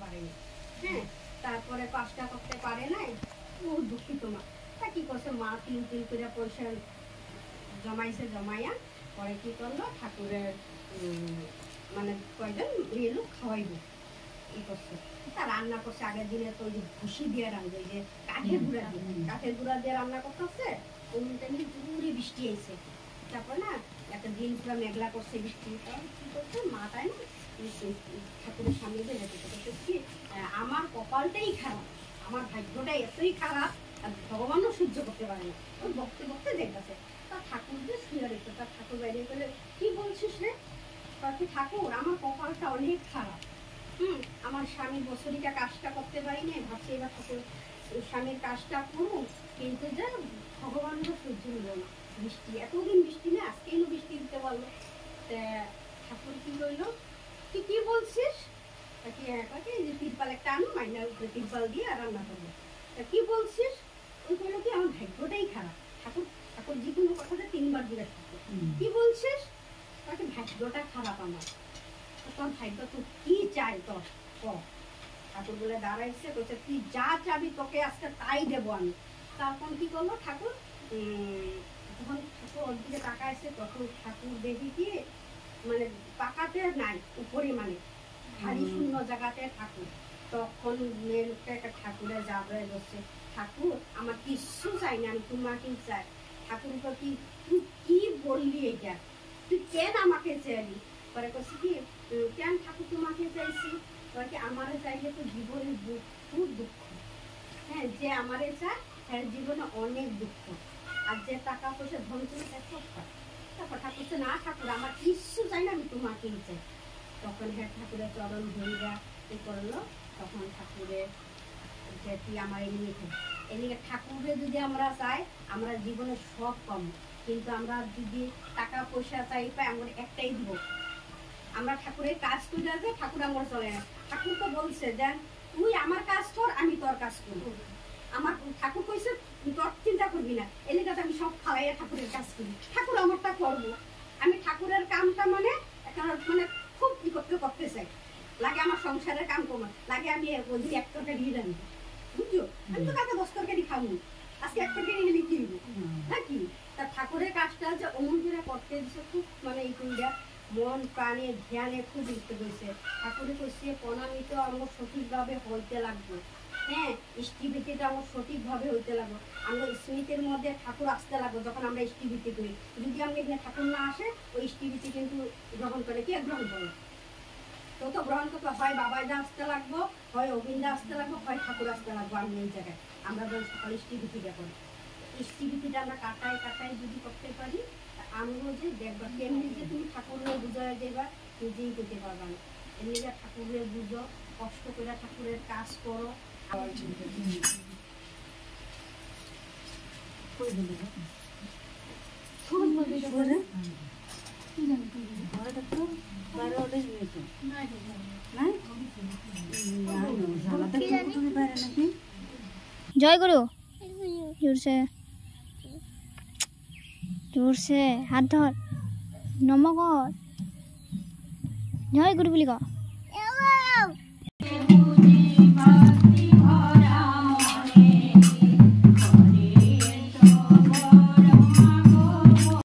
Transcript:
পারেনি। হ্যাঁ, তারপরে কাজটা করতে পারে নাই, বহুত দুঃখিত মা। তা কি করছে মা, তিল তিল করে পয়সা জমাইছে, জমাইয়া পরে কি করলো ঠাকুরের মানে কয়জন মেয়ে লোক খাওয়াইব ই করছে। তা রান্না করছে আগের দিনে তো ওই যে ভুসি দিয়ে রান্না, যে কাঠের গুঁড়া দিয়ে রান্না করতেছে। ওই টাইমে জোরে বৃষ্টি আইছে, তারপর না একটা দিন পুরো মেঘলা করছে, বৃষ্টি। তখন কি করছে মাটায় না ঠাকুরের সামনে দিয়ে রেখে করছে কি, আমার কপালটাই খারাপ, আমার ভাগ্যটাই এতই খারাপ, আর ভগবানও সহ্য করতে পারে না। ওই বকতে বকতে দেখতেছে, তার ঠাকুর যে শুয়ে রয়েছে, তার ঠাকুর বাইরে বলে কি বলছিস রে? কি ঠাকুর, আমার কপালটা অনেক খারাপ। আমার স্বামী বছরিকা কাজটা করতে পারি না, ভাবছি এবার ঠাকুর স্বামীর কাজটা করুন, কিন্তু যে ভগবানও সহ্য হলো না, বৃষ্টি এতদিন বৃষ্টি না, আজকে এলো বৃষ্টি দিতে পারলো। ঠাকুর কি করলো, তুই কি বলছিস? যে তিরপাল একটা আনো, মাইনার উপরে তিরপাল দিয়ে রান্না করবো। তা কি বলছিস? ওই বললো কি আমার ভাগ্যটাই খারাপ। ঠাকুর ঠাকুর যে কোনো কথাটা 3 বার জিজ্ঞাসা করতো, কি বলছিস? তাকে ভাগ্যটা খারাপ আমার। তোর ভাগ্য তুই কি চাই তোর? ঠাকুর বলে দাঁড়াইছে, বলছে তুই যা চাবি তোকে আজকে তাই দেবো আমি। তখন কি করলো ঠাকুর, যখন ঠাকুর ওর দিকে তাকাইছে, তখন ঠাকুর দেখি কি মানে পাকাতে নাই, উপরে মানে খালি শূন্য জায়গাতে ঠাকুর। তখন মেয়ে লোকটা একটা ঠাকুরের জাবড়ায় বসছে, ঠাকুর আমার কিচ্ছু চাই না, আমি তোমাকেই চাই। ঠাকুর কি তুই কি বললি এটা? তুই কেন আমাকে চাইলি? পরে বলছি কি, কেন ঠাকুর তোমাকে চাইছি? কি আমারে চাইলে তো জীবনে খুব দুঃখ। হ্যাঁ, যে আমারে চায় তার জীবনে অনেক দুঃখ, আর যে টাকা পয়সা ধন করে সব পায়। তারপর ঠাকুর না ঠাকুর আমার কিচ্ছু চাই না, আমি তোমাকেই চাই। তখন হ্যাঁ ঠাকুরের চরণ ধরিয়া কি করলো, তখন ঠাকুরের যে তুই আমার এদিকে ঠাকুরের যদি আমরা চাই, আমরা জীবনে সব কম, কিন্তু আমরা যদি টাকা পয়সা চাই পাই, আমরা একটাই দিব, আমরা ঠাকুরের কাজ করে যাবে, ঠাকুর আমার চলে না। ঠাকুর তো বলছে দেন তুই আমার কাজ কর, আমি তোর কাজ করব। আমার ঠাকুর কইছে তোর চিন্তা করবি না, এলাকাতে আমি সব খাওয়াইয়া ঠাকুরের কাজ করি, ঠাকুর আমারটা করবো। আমি ঠাকুরের কামটা মানে মানে খুব কি করতে চাই, লাগে আমার সংসারের কাম কমার লাগে, আমি ওই 1 তরকারি রান্না, বুঝছো? আমি তো কাকে 10 তরকারি খাবো, আজকে 1 তরকারি নিলে কি হইব নাকি? তা ঠাকুরের কাজটা যে অমন করে করতে দিচ্ছে, খুব মানে এই কুইটা মন প্রাণে ধ্যানে খুব ইচ্ছে করছে। ঠাকুরে কইছে প্রণামিত আমার সঠিকভাবে হইতে লাগবে। হ্যাঁ, ইষ্টিভীতিটা আমার সঠিকভাবে হইতে লাগবে। আমরা স্মৃতির মধ্যে ঠাকুর আসতে লাগবে যখন আমরা ইষ্টিভীতি করি। যদি আমরা এখানে ঠাকুর না আসে, ওই ইষ্টিভীতি কিন্তু গ্রহণ করে কে গ্রহণ করে? তো গ্রহণ করতে হয় বাবাইদা আসতে লাগবো, হয় অবিন্দা আসতে লাগবো, হয় ঠাকুর আসতে লাগবো। আমি এই জায়গায় আমরা সকাল ইষ্টিভীতিটা করি। ইষ্টিভীতিটা আমরা কাটাই যদি করতে পারি, আমিও যে দেখবা কেমনি যে তুমি ঠাকুরের বুঝায় দেবা, নিজেই করতে পারবা না। এমনি যে ঠাকুরের বুঝো, কষ্ট করে ঠাকুরের কাজ করো। জয় গুরু, জোরসে জোরসে হাত ধর, নম কর, জয় গুরু বলি কর।